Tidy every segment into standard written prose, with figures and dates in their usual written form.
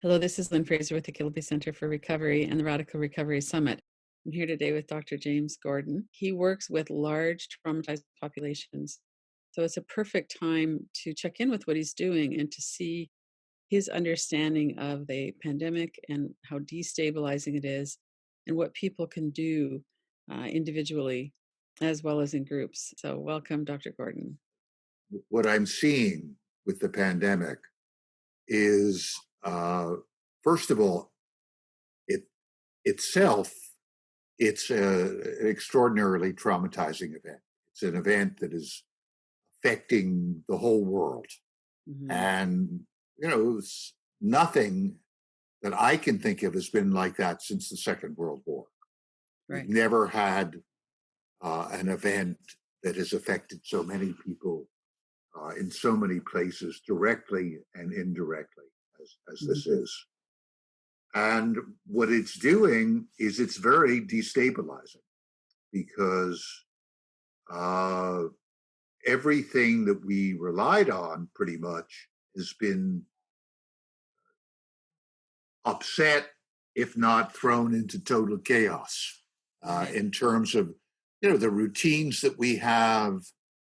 Hello, this is Lynn Fraser with the Kilby Center for Recovery and the Radical Recovery Summit. I'm here today with Dr. James Gordon. He works with large traumatized populations. So it's a perfect time to check in with what he's doing and to see his understanding of the pandemic and how destabilizing it is and what people can do individually as well as in groups. So welcome, Dr. Gordon. What I'm seeing with the pandemic is, first of all, it itself, it's an extraordinarily traumatizing event. It's an event that is affecting the whole world. Hmm. And, it's nothing that I can think of has been like that since the Second World War. We've Right. never had an event that has affected so many people in so many places, directly and indirectly, as this Hmm. is. And what it's doing is it's very destabilizing because uh, everything that we relied on pretty much has been upset, if not thrown into total chaos Right. in terms of the routines that we have,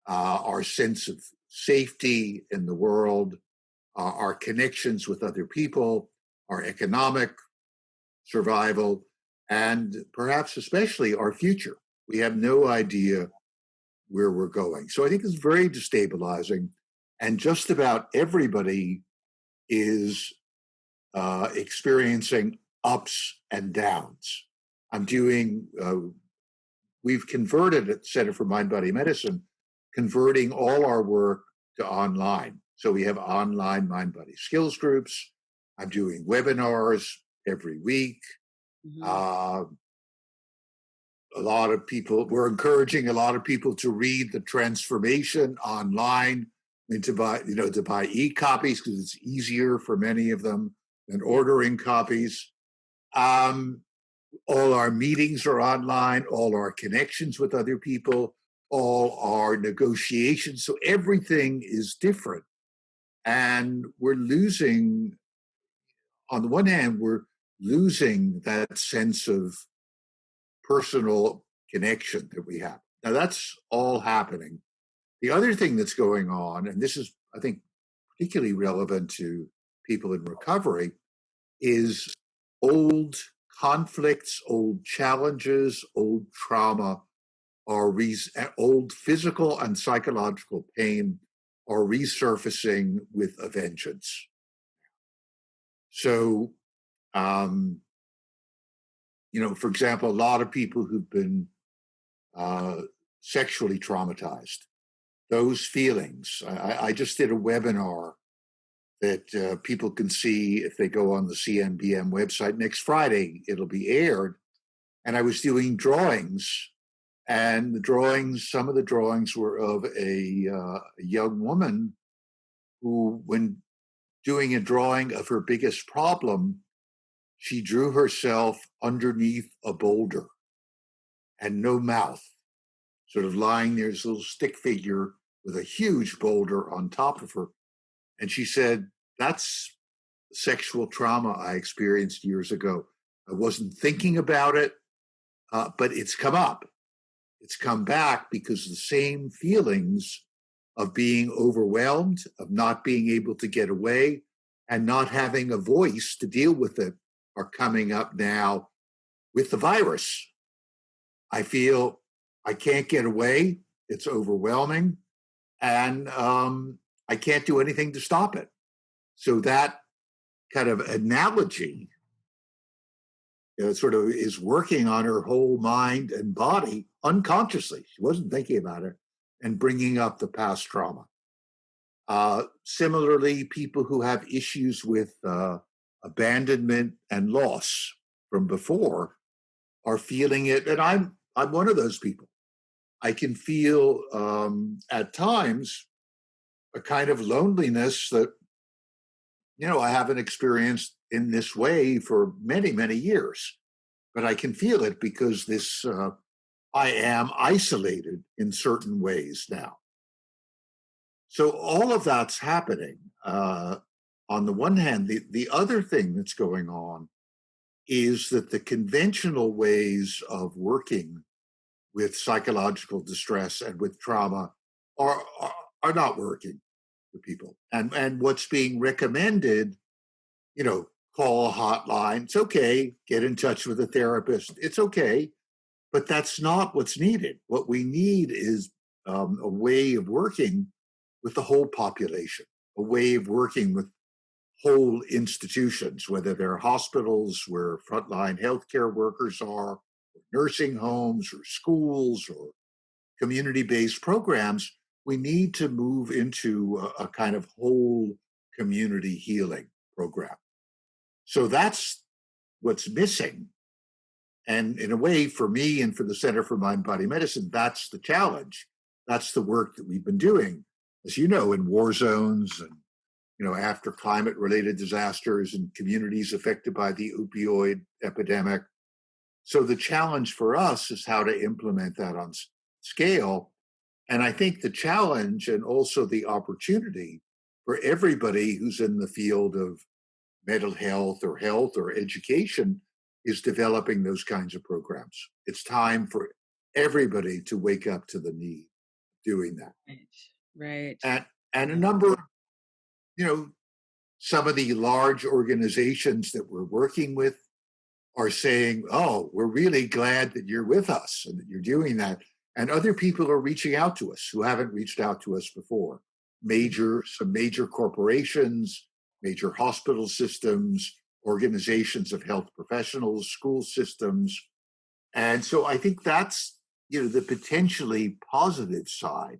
our sense of safety in the world, our connections with other people, our economic survival, and perhaps especially our future. We have no idea where we're going. So I think it's very destabilizing. And just about everybody is experiencing ups and downs. I'm doing, we've converted at Center for MindBody Medicine, converting all our work to online. So we have online MindBody skills groups. I'm doing webinars every week. Hmm. Uh, a lot of people, we're encouraging a lot of people to read the transformation online and to buy e-copies because it's easier for many of them than Yeah. ordering copies. Um, all our meetings are online, all our connections with other people, all our negotiations. So everything is different. And we're losing, on the one hand, we're losing that sense of personal connection that we have. Now, that's all happening. The other thing that's going on, and this is, I think, particularly relevant to people in recovery, is old conflicts, old challenges, old trauma, old physical and psychological pain are resurfacing with a vengeance. So, um, for example, a lot of people who've been uh, sexually traumatized, those feelings. I just did a webinar that people can see if they go on the CNBM website. Next Friday, it'll be aired. And I was doing drawings, and some of the drawings were of a young woman who, when doing a drawing of her biggest problem, she drew herself underneath a boulder and no mouth, sort of lying there, this little stick figure with a huge boulder on top of her. And she said, "That's sexual trauma I experienced years ago. I wasn't thinking about it, but it's come up. It's come back because the same feelings of being overwhelmed, of not being able to get away, and not having a voice to deal with it are coming up now with the virus. I feel I can't get away. It's overwhelming. And I can't do anything to stop it." So that kind of analogy sort of is working on her whole mind and body unconsciously. She wasn't thinking about it and bringing up the past trauma. Similarly, people who have issues with abandonment and loss from before are feeling it, and I'm one of those people. I can feel at times a kind of loneliness that I haven't experienced in this way for many, many years. But I can feel it because I am isolated in certain ways now. So all of that's happening. on the one hand. The other thing that's going on is that the conventional ways of working with psychological distress and with trauma are not working for people. And what's being recommended, you know, call a hotline. It's okay. Get in touch with a therapist. It's okay. But that's not what's needed. What we need is a way of working with the whole population, a way of working with whole institutions, whether they're hospitals where frontline healthcare workers are, or nursing homes, or schools, or community-based programs. We need to move into a kind of whole community healing program. So that's what's missing. And in a way, for me and for the Center for Mind Body Medicine, that's the challenge. That's the work that we've been doing, as you know, in war zones and, you know, after climate related disasters and communities affected by the opioid epidemic. So the challenge for us is how to implement that on scale. And I think the challenge and also the opportunity for everybody who's in the field of mental health or education is developing those kinds of programs. It's time for everybody to wake up to the need of doing that. Right. Right. And a number, you know, some of the large organizations that we're working with are saying, oh, we're really glad that you're with us and that you're doing that. And other people are reaching out to us who haven't reached out to us before. Some major corporations, major hospital systems, organizations of health professionals, school systems. And so I think that's, you know, the potentially positive side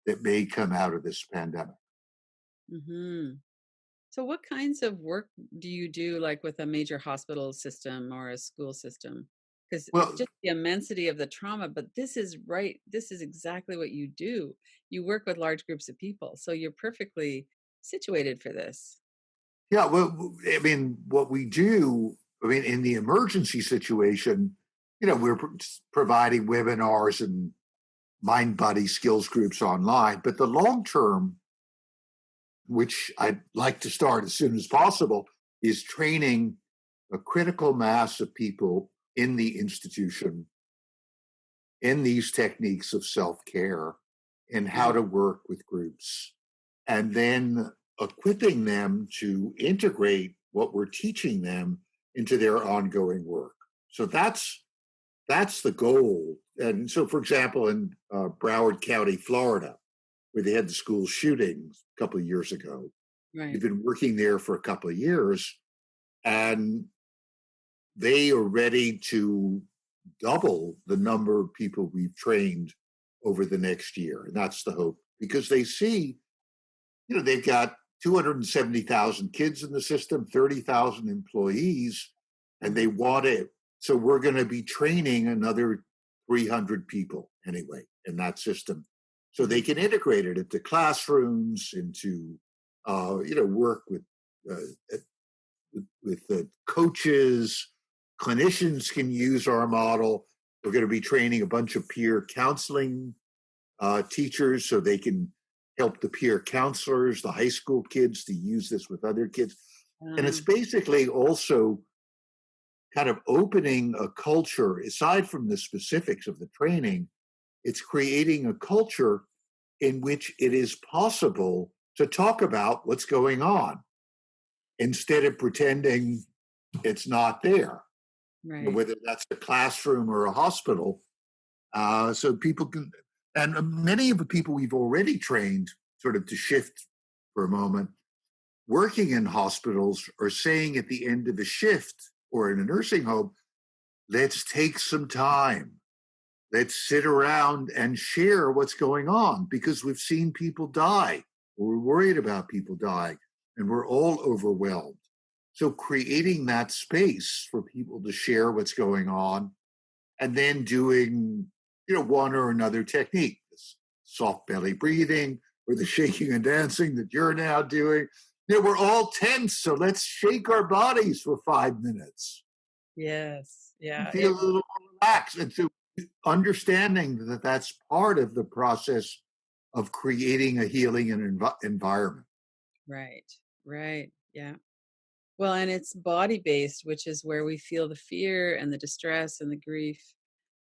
that may come out of this pandemic. Hmm. So, what kinds of work do you do, like with a major hospital system or a school system? Because Well, just the immensity of the trauma, but this is right. This is exactly what you do. You work with large groups of people, so you're perfectly situated for this. yeah, well, I mean, what we do, I mean, in the emergency situation, you know, we're providing webinars and mind body skills groups online. But the long term, which I'd like to start as soon as possible, is training a critical mass of people in the institution in these techniques of self care and how Mm, to work with groups, and then equipping them to integrate what we're teaching them into their ongoing work. So that's the goal. And so, for example, in Broward County, Florida, where they had the school shootings a couple of years ago, we've right. been working there for a couple of years, and they are ready to double the number of people we've trained over the next year. And that's the hope because they see, you know, they've got 270,000 kids in the system, 30,000 employees, and they Mhm. want it. So we're going to be training another 300 people anyway in that system. So they Mhm. can integrate it into classrooms, into, you know, work uh, with the coaches. Clinicians can use our model. We're going to be training a bunch of peer counseling teachers so they can help the peer counselors, the high school kids, to use this with other kids. And it's Ah, basically also kind of opening a culture, aside from the specifics of the training, it's creating a culture in which it is possible to talk about what's going on instead of pretending it's not there, you know, right. whether that's a classroom or a hospital. So people can, and many of the people we've already trained, sort of to shift for a moment, working in hospitals are saying at the end of a shift or in a nursing home, let's take some time. Let's sit around and share what's going on because we've seen people die. We're worried about people dying and we're all overwhelmed. So creating that space for people to share what's going on and then doing, you know, one or another technique, this soft belly breathing or the shaking and dancing that you're now doing. You know, we're all tense, so let's shake our bodies for 5 minutes Yes. and Yeah. feel a little more relaxed. And so understanding that that's part of the process of creating a healing and environment. Right. Right. Yeah. Well, and it's body based, which is where we feel the fear and the distress and the grief.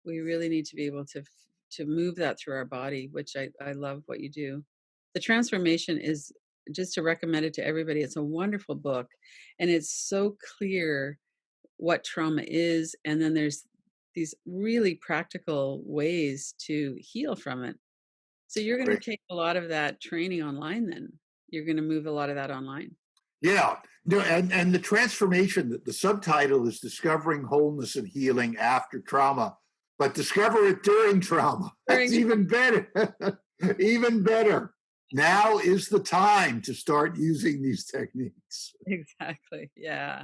We really need to be able to move that through our body, which I love what you do. The transformation is, just to recommend it to everybody. It's a wonderful book, and it's so clear what trauma is, and then there's these really practical ways to heal from it. So you're going to Great. take a lot of that training online then. You're going to move a lot of that online. Yeah. No, and the transformation, the subtitle is Discovering Wholeness and Healing After Trauma, but discover it during trauma. That's During even better. Even better. Now is the time to start using these techniques. exactly. Yeah.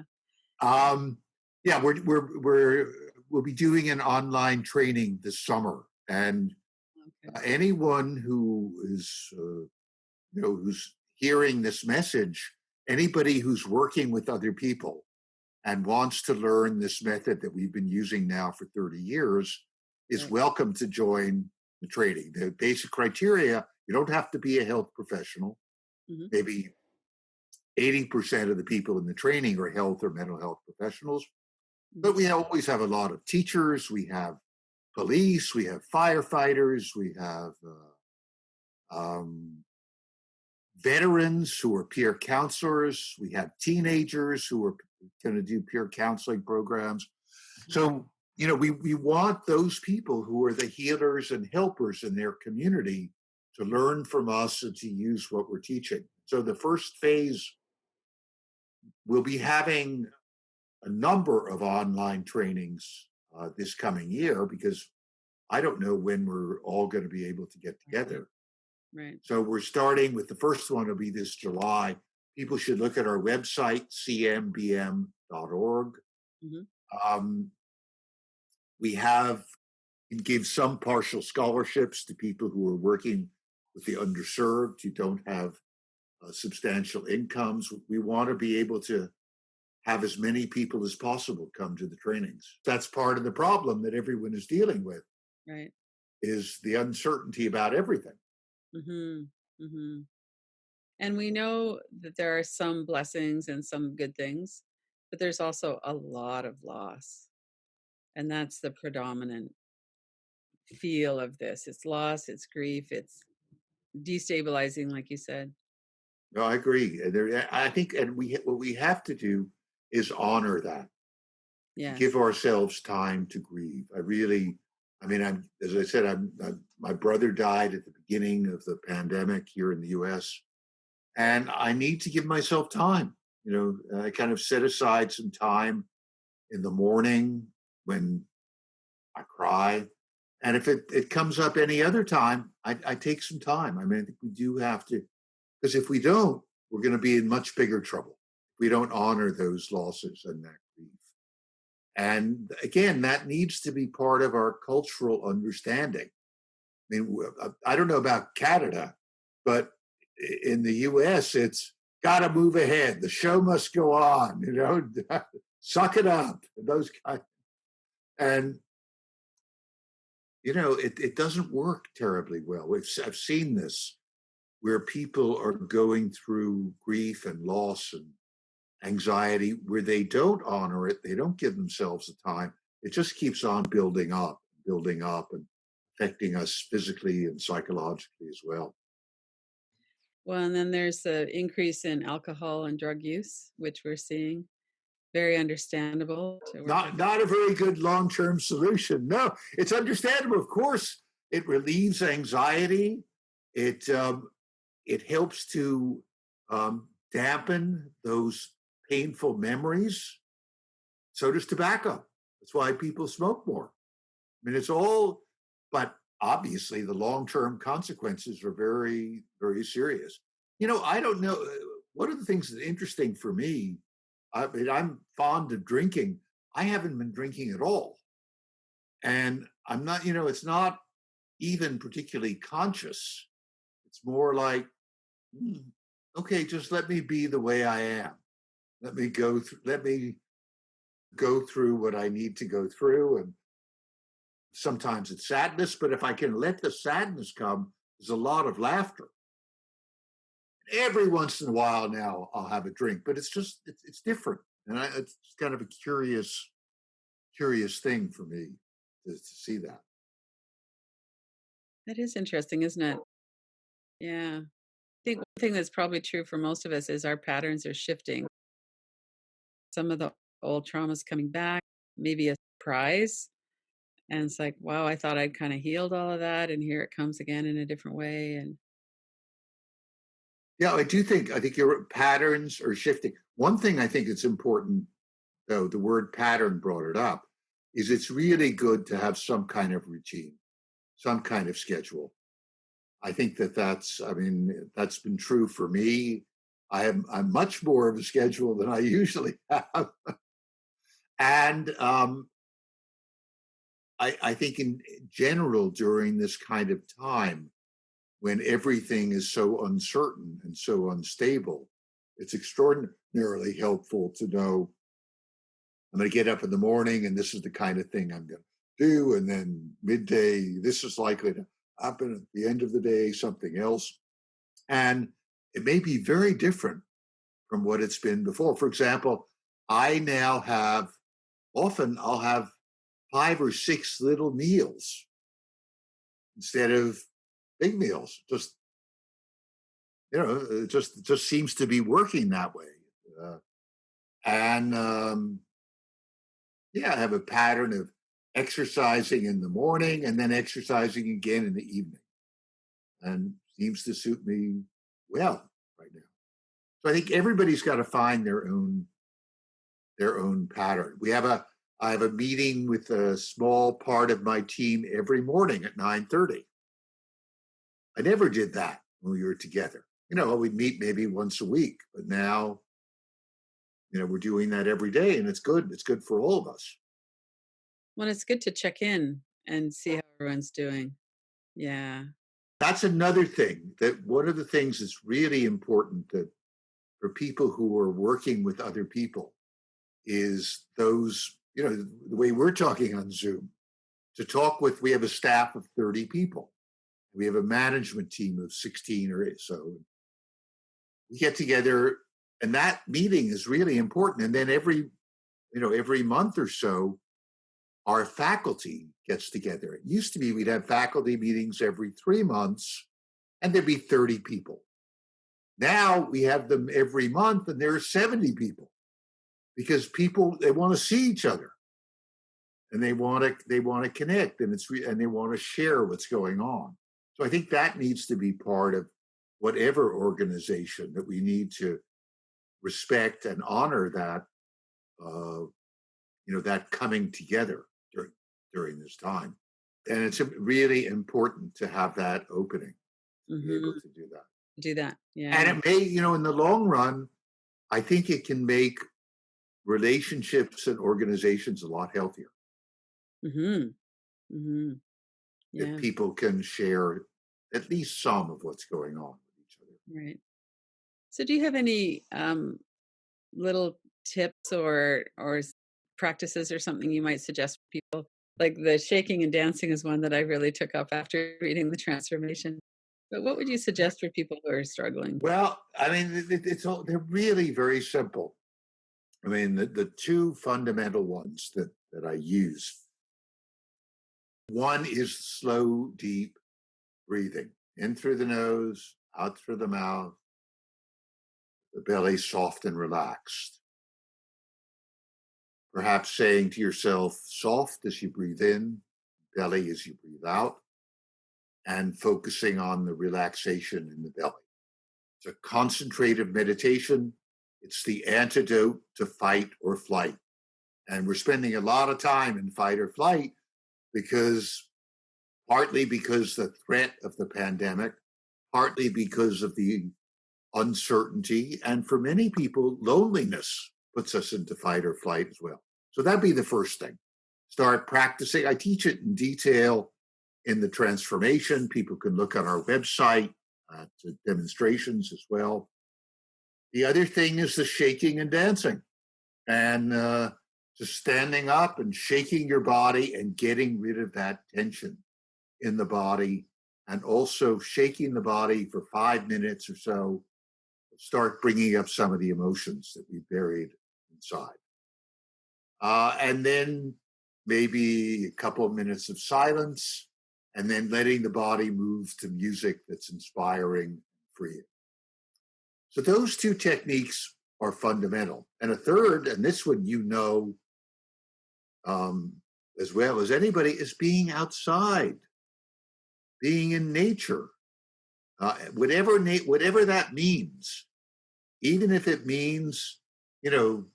Um, yeah, we'll be doing an online training this summer, and Okay. anyone who is who's hearing this message, anybody who's working with other people and wants to learn this method that we've been using now for 30 years is Right. welcome to join the training. The basic criteria: you don't have to be a health professional. Hmm. Maybe 80% of the people in the training are health or mental health professionals, but Hmm. we always have a lot of teachers, we have police, we have firefighters, we have um, veterans who are peer counselors. We have teenagers who are going to do peer counseling programs. So, we want those people who are the healers and helpers in their community to learn from us and to use what we're teaching. So, the first phase, we'll be having a number of online trainings this coming year because I don't know when we're all going to be able to get Exactly. together. Right. So we're starting with the first one will be this July. People should look at our website, cmbm.org. Hmm. Um, we have give some partial scholarships to people who are working with the underserved who don't have substantial incomes. We want to be able to have as many people as possible come to the trainings. That's part of the problem that everyone is dealing with Right. is the uncertainty about everything. Hmm. Hmm. And we know that there are some blessings and some good things, but there's also a lot of loss. And that's the predominant feel of this. It's loss, it's grief, it's destabilizing, like you said. No, I agree. I think, and what we have to do is honor that, give Yes. ourselves time to grieve. I mean, as I said, my brother died at the beginning of the pandemic here in the U.S., and I need to give myself time. I kind of set aside some time in the morning when I cry. And if it comes up any other time, I take some time. I mean, I think we do have to, because if we don't, we're going to be in much bigger trouble. If we don't honor those losses and that grief. And again, that needs to be part of our cultural understanding. I mean, I don't know about Canada, but in the US, it's got to move ahead. The show must go on, suck it up, those kind. And, it doesn't work terribly well. I've seen this where people are going through grief and loss and anxiety where they don't honor it, they don't give themselves the time. It just keeps on building up, and affecting us physically and psychologically as well. Well, and then there's the increase in alcohol and drug use, which we're seeing. Very understandable to work with. Not a very good long-term solution. No, it's understandable. Of course, it relieves anxiety. It helps to dampen those painful memories. So does tobacco. That's why people smoke more. I mean, it's all, but obviously the long-term consequences are very, very serious. I don't know. One of the things that's interesting for me, I mean, I'm fond of drinking. I haven't been drinking at all. And I'm not, it's not even particularly conscious. It's more like, "Hmm, okay, just let me be the way I am. Let me go through what I need to go through. And sometimes it's sadness, but if I can let the sadness come, there's a lot of laughter. Every once in a while now I'll have a drink, but it's different. And it's kind of a curious thing for me to see that. That is interesting, isn't it? Yeah. I think one thing that's probably true for most of us is our patterns are shifting. Some of the old traumas coming back, maybe a surprise. And it's like, wow, I thought I'd kind of healed all of that. And here it comes again in a different way. And Yeah, I think your patterns are shifting. One thing I think it's important, though, the word pattern brought it up, is it's really good to have some kind of routine, some kind of schedule. I think I mean, that's been true for me. I'm much more of a schedule than I usually have. And I think in general, during this kind of time, when everything is so uncertain and so unstable, it's extraordinarily helpful to know I'm going to get up in the morning and this is the kind of thing I'm going to do. And then midday, this is likely to happen. At the end of the day, something else. And it may be very different from what it's been before. For example, I now have often I'll have 5 or 6 little meals instead of big meals. It just seems to be working that way. Uh, and Yeah, I have a pattern of exercising in the morning and then exercising again in the evening, and seems to suit me well right now. So I think everybody's got to find their own pattern. I have a meeting with a small part of my team every morning at 9:30. I never did that when we were together. We'd meet maybe once a week, but now, we're doing that every day and it's good. It's good for all of us. well, it's good to check in and see how everyone's doing. Yeah. That's another thing that one of the things that's really important that for people who are working with other people is the way we're talking on Zoom we have a staff of 30 people. We have a management team of 16 or so. We get together and that meeting is really important. And then every month or so, our faculty gets together. It used to be we'd have faculty meetings every 3 months and there'd be 30 people. Now we have them every month and there are 70 people because they want to see each other and they want to connect and they want to share what's going on. So I think that needs to be part of whatever organization that we need to respect and honor that coming together during this time. And it's really important to have that opening, to be able Hmm. to do that. Do that. And Yeah. it may, in the long run, I think it can make relationships and organizations a lot healthier Hmm. Hmm. if Yeah. people can share at least some of what's going on with each other. Right. So, do you have any little tips or practices or something you might suggest for people? Like the shaking and dancing is one that I really took up after reading the transformation. But what would you suggest for people who are struggling? Well, I mean, they're really very simple. I mean, the two fundamental ones that I use. One is slow, deep breathing in through the nose, out through the mouth, the belly soft and relaxed. Perhaps saying to yourself, soft as you breathe in, belly as you breathe out, and focusing on the relaxation in the belly. It's a concentrative meditation. It's the antidote to fight or flight. And we're spending a lot of time in fight or flight partly because the threat of the pandemic, partly because of the uncertainty, and for many people, loneliness puts us into fight or flight as well. So that'd be the first thing. Start practicing. I teach it in detail in the transformation. People can look on our website to demonstrations as well. The other thing is the shaking and dancing, and just standing up and shaking your body and getting rid of that tension in the body, and also shaking the body for 5 minutes or so start bringing up some of the emotions that we buried inside. And then maybe a couple of minutes of silence, and then letting the body move to music that's inspiring and freeing. So those two techniques are fundamental. And a third, and this one um, as well as anybody, is being outside, being in nature, whatever that means. Even if it means, you know,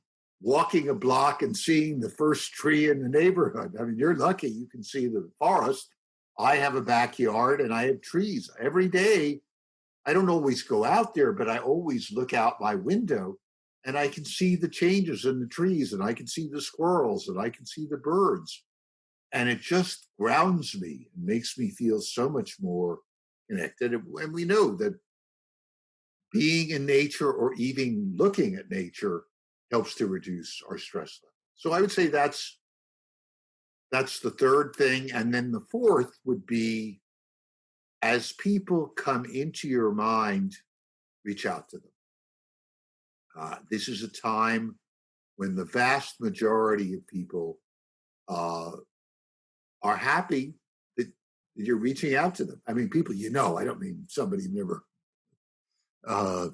walking a block and seeing the first tree in the neighborhood. I mean, you're lucky you can see the forest. I have a backyard and I have trees every day. I don't always go out there, but I always look out my window and I can see the changes in the trees and I can see the squirrels and I can see the birds. And it just grounds me and makes me feel so much more connected. And we know that being in nature or even looking at nature helps to reduce our stress level. So I would say that's the third thing. And then the fourth would be, as people come into your mind, reach out to them. This is a time when the vast majority of people uh, are happy that you're reaching out to them. I mean, people, I don't mean somebody uh,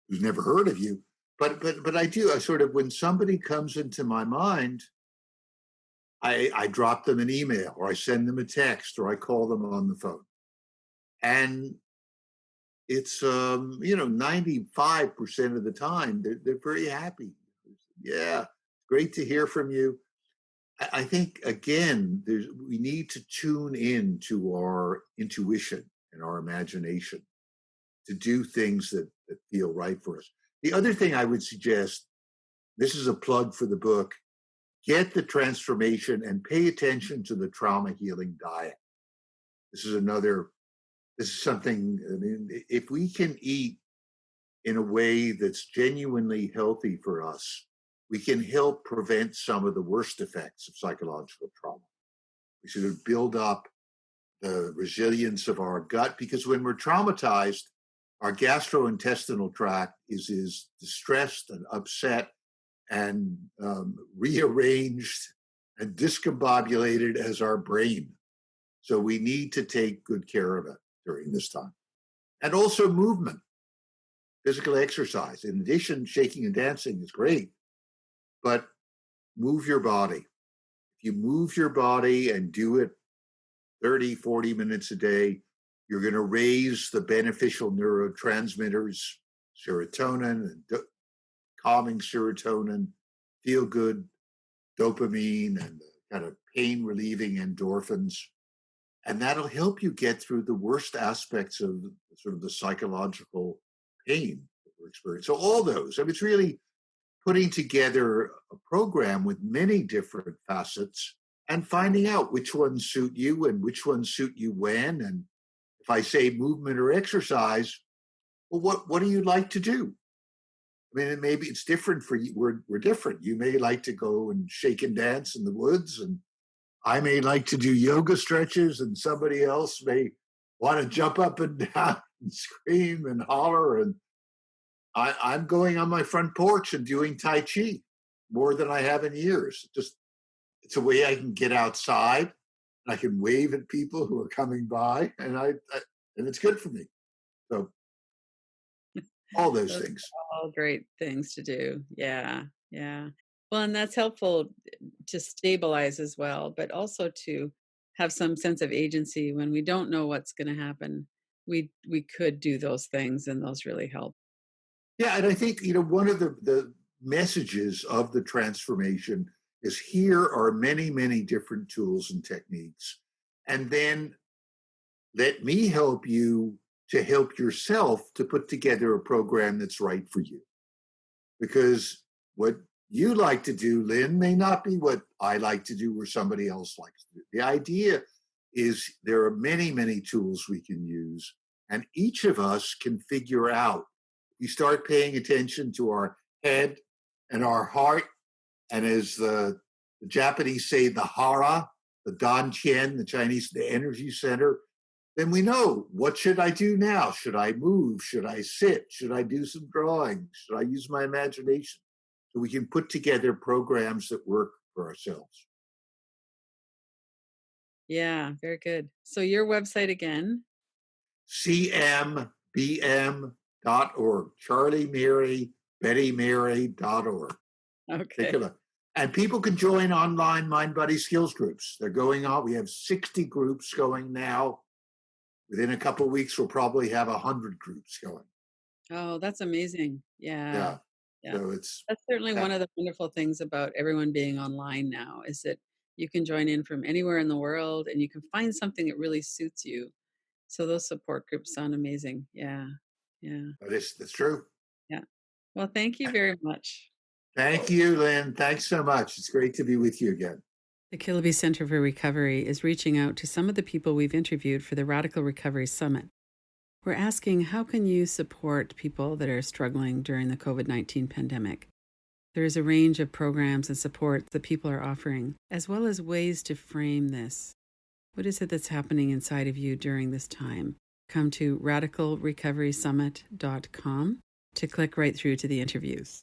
who's never heard of you, but I do. I sort of, when somebody comes into my mind, I drop them an email or I send them a text or I call them on the phone. And it's 95% of the time they're very happy. Yeah, great to hear from you. I think again, we need to tune in to our intuition and our imagination to do things that feel right for us. The other thing I would suggest, this is a plug for the book, get the transformation and pay attention to the trauma healing diet. This is something, I mean, if we can eat in a way that's genuinely healthy for us, we can help prevent some of the worst effects of psychological trauma. We should build up the resilience of our gut, because when we're traumatized, our gastrointestinal tract is distressed and upset and rearranged and discombobulated as our brain. So we need to take good care of it during this time. And also movement, physical exercise. In addition, shaking and dancing is great, but move your body. If you move your body and do it 30, 40 minutes a day, you're going to raise the beneficial neurotransmitters, serotonin, and calming serotonin, feel good dopamine, and kind of pain relieving endorphins. And that'll help you get through the worst aspects of sort of the psychological pain that we're experiencing. So all those, I mean, it's really putting together a program with many different facets and finding out which ones suit you and which ones suit you when. And if I say movement or exercise, well, what do you like to do? I mean, maybe it's different for you. We're different. You may like to go and shake and dance in the woods, and I may like to do yoga stretches, and somebody else may want to jump up and down and scream and holler. And I'm going on my front porch and doing Tai Chi more than I have in years. Just, it's a way I can get outside. I can wave at people who are coming by, and and it's good for me. So all those Those things. are all great things to do. Yeah, yeah. Well, and that's helpful to stabilize as well, but also to have some sense of agency when we don't know what's going to happen. We could do those things, and those really help. Yeah, and I think one of the messages of the transformation is, here are many, many different tools and techniques, and then let me help you to help yourself to put together a program that's right for you. Because what you like to do, Lynn, may not be what I like to do or somebody else likes to do. The idea is there are many, many tools we can use, and each of us can figure out. We start paying attention to our head and our heart, and as the Japanese say, the hara, the dantian, the Chinese, the energy center. then we know, what should I do now? Should I move? Should I sit? Should I do some drawing? Should I use my imagination? So we can put together programs that work for ourselves. Yeah, very good. So your website again? cmbm.org, Charlie Mary, Betty Mary.org. Take a Okay. look. And people can join online MindBody skills groups. They're going on. We have 60 groups going now. Within a couple of weeks, we'll probably have 100 groups going. Oh, that's amazing. Yeah. Yeah. Yeah. So it's That's certainly one that. of the wonderful things about everyone being online now is that you can join in from anywhere in the world and you can find something that really suits you. So those support groups sound amazing. Yeah. Yeah. That's true. Yeah. Well, thank you very much. Thank you, Lynn. Thanks so much. It's great to be with you again. The Kilby Center for Recovery is reaching out to some of the people we've interviewed for the Radical Recovery Summit. We're asking, how can you support people that are struggling during the COVID-19 pandemic? There is a range of programs and support that people are offering, as well as ways to frame this. What is it that's happening inside of you during this time? Come to radicalrecoverysummit.com to click right through to the interviews.